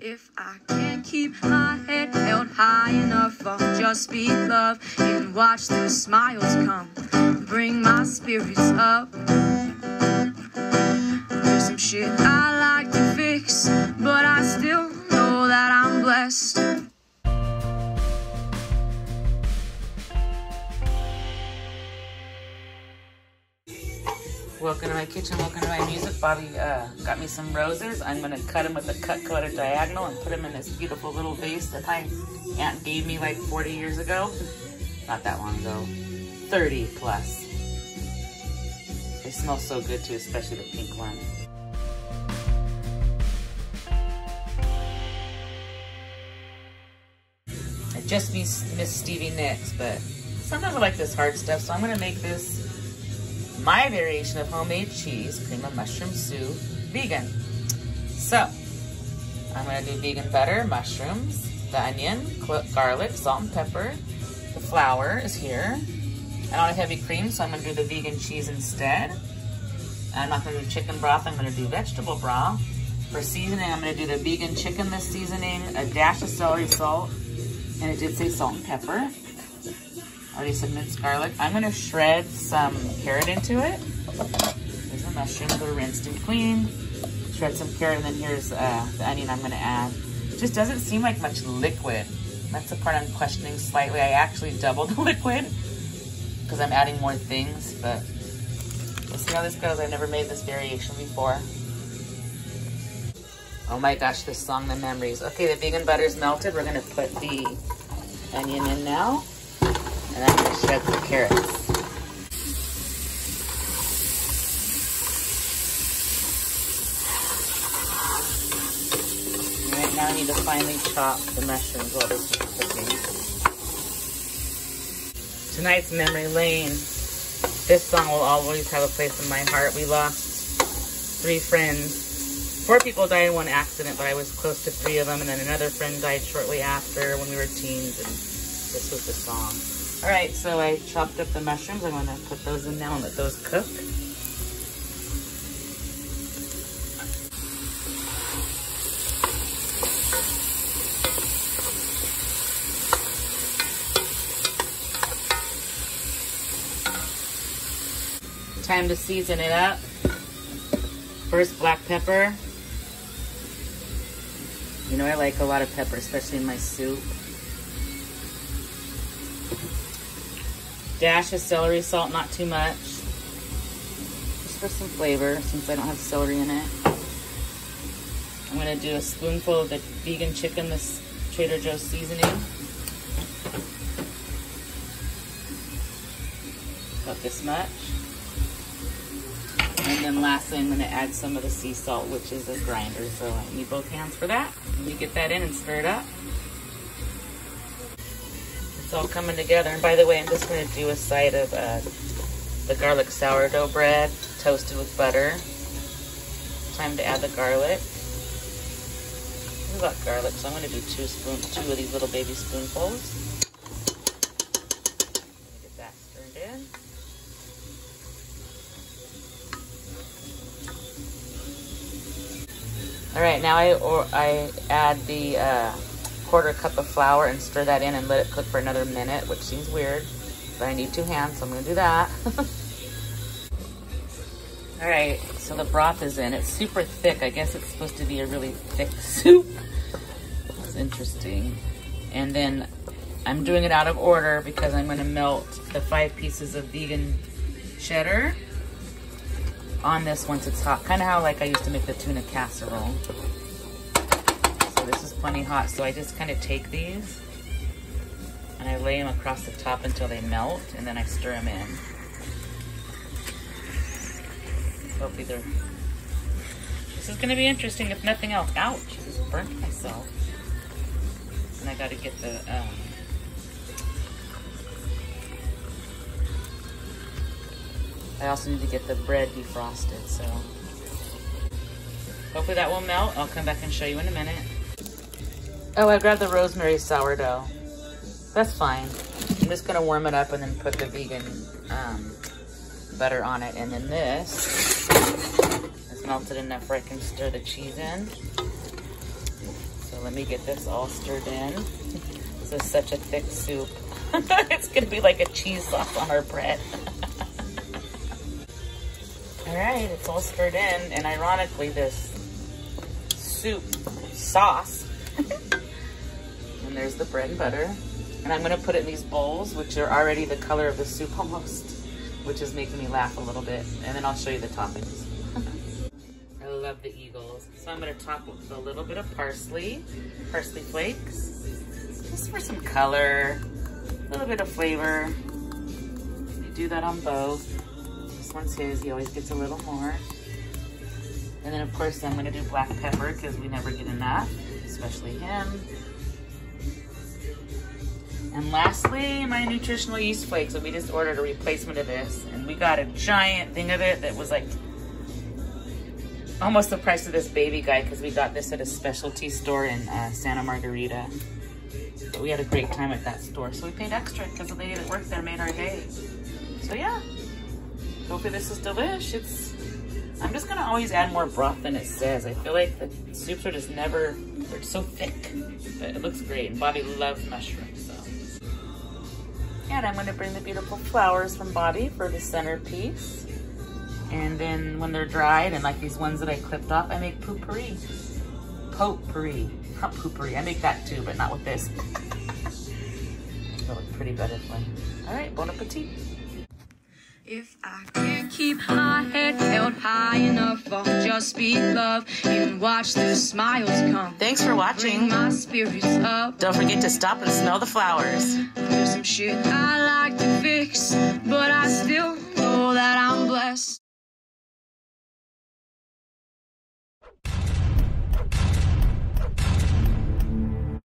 If I can't keep my head held high enough, I'll just be love and watch the smiles come, bring my spirits up. There's some shit I like to fix, but I still know that I'm blessed. Welcome to my kitchen, welcome to my music. Bobby got me some roses. I'm gonna cut them with a cut coated diagonal and put them in this beautiful little vase that my aunt gave me like 40 years ago. Not that long ago, 30 plus. They smell so good too, especially the pink one. I just miss Stevie Nicks, but sometimes I like this hard stuff, so I'm gonna make this my variation of homemade cheese, cream of mushroom soup, vegan. So, I'm gonna do vegan butter, mushrooms, the onion, garlic, salt and pepper. The flour is here. I don't have heavy cream, so I'm gonna do the vegan cheese instead. I'm not gonna do chicken broth, I'm gonna do vegetable broth. For seasoning, I'm gonna do the vegan chicken this seasoning, a dash of celery salt, and it did say salt and pepper. Already said minced garlic. I'm gonna shred some carrot into it. There's the mushrooms that are rinsed and cleaned. Shred some carrot, and then here's the onion I'm gonna add. It just doesn't seem like much liquid. That's the part I'm questioning slightly. I actually doubled the liquid because I'm adding more things, but we'll see how this goes. I've never made this variation before. Oh my gosh, this song, the memories. Okay, the vegan butter's melted. We're gonna put the onion in now. And I'm going to shred the carrots. Right now I need to finely chop the mushrooms while this is cooking. Tonight's memory lane. This song will always have a place in my heart. We lost 3 friends. 4 people died in one accident, but I was close to 3 of them. And then another friend died shortly after when we were teens. And this was the song. All right, so I chopped up the mushrooms. I'm gonna put those in now and let those cook. Time to season it up. First, black pepper. You know I like a lot of pepper, especially in my soup. Dash of celery salt, not too much. Just for some flavor, since I don't have celery in it. I'm gonna do a spoonful of the vegan chicken, this Trader Joe's seasoning. About this much. And then lastly, I'm gonna add some of the sea salt, which is a grinder, so I need both hands for that. Let me get that in and stir it up. It's all coming together. And by the way, I'm just going to do a side of the garlic sourdough bread toasted with butter. Time to add the garlic. I got garlic, so I'm going to do 2 of these little baby spoonfuls. Get that stirred in. All right, now I add the 1/4 cup of flour and stir that in and let it cook for another minute, which seems weird, but I need 2 hands, so I'm gonna do that. All right, so the broth is in. It's super thick. I guess it's supposed to be a really thick soup. That's interesting. And then I'm doing it out of order because I'm gonna melt the 5 pieces of vegan cheddar on this once it's hot. Kind of how like I used to make the tuna casserole. So this is plenty hot, so I just kind of take these and I lay them across the top until they melt, and then I stir them in. Hopefully they're... This is gonna be interesting if nothing else. Ouch, I just burnt myself. And I gotta get the, I also need to get the bread defrosted, so. Hopefully that will melt. I'll come back and show you in a minute. Oh, I grabbed the rosemary sourdough. That's fine. I'm just gonna warm it up and then put the vegan butter on it. And then this is melted enough where I can stir the cheese in. So let me get this all stirred in. This is such a thick soup. It's gonna be like a cheese sauce on our bread. All right, it's all stirred in, and ironically, this soup sauce, and there's the bread and butter, and I'm gonna put it in these bowls, which are already the color of the soup almost, which is making me laugh a little bit, and then I'll show you the toppings. I love the eagles. So I'm gonna top with a little bit of parsley flakes, just for some color, a little bit of flavor. You do that on both. This one's his, he always gets a little more. And then of course I'm gonna do black pepper because we never get enough, especially him. And lastly, my nutritional yeast flakes. So we just ordered a replacement of this, and we got a giant thing of it that was like almost the price of this baby guy, because we got this at a specialty store in Santa Margarita. But we had a great time at that store, so we paid extra because the lady that worked there made our day. So yeah, hopefully this is delish. I'm just gonna always add more broth than it says. I feel like the soups are just never, they're so thick. But it looks great, and Bobby loves mushrooms, so. And I'm gonna bring the beautiful flowers from Bobby for the centerpiece. And then when they're dried, and like these ones that I clipped off, I make potpourri. Potpourri, not potpourri. I make that too, but not with this. It'll look pretty butterfly. All right, bon appetit. If I can't keep my head held high enough, I'll just speak love and watch the smiles come. Thanks for watching. Bring my spirits up. Don't forget to stop and smell the flowers. There's some shit I like to fix, but I still know that I'm blessed.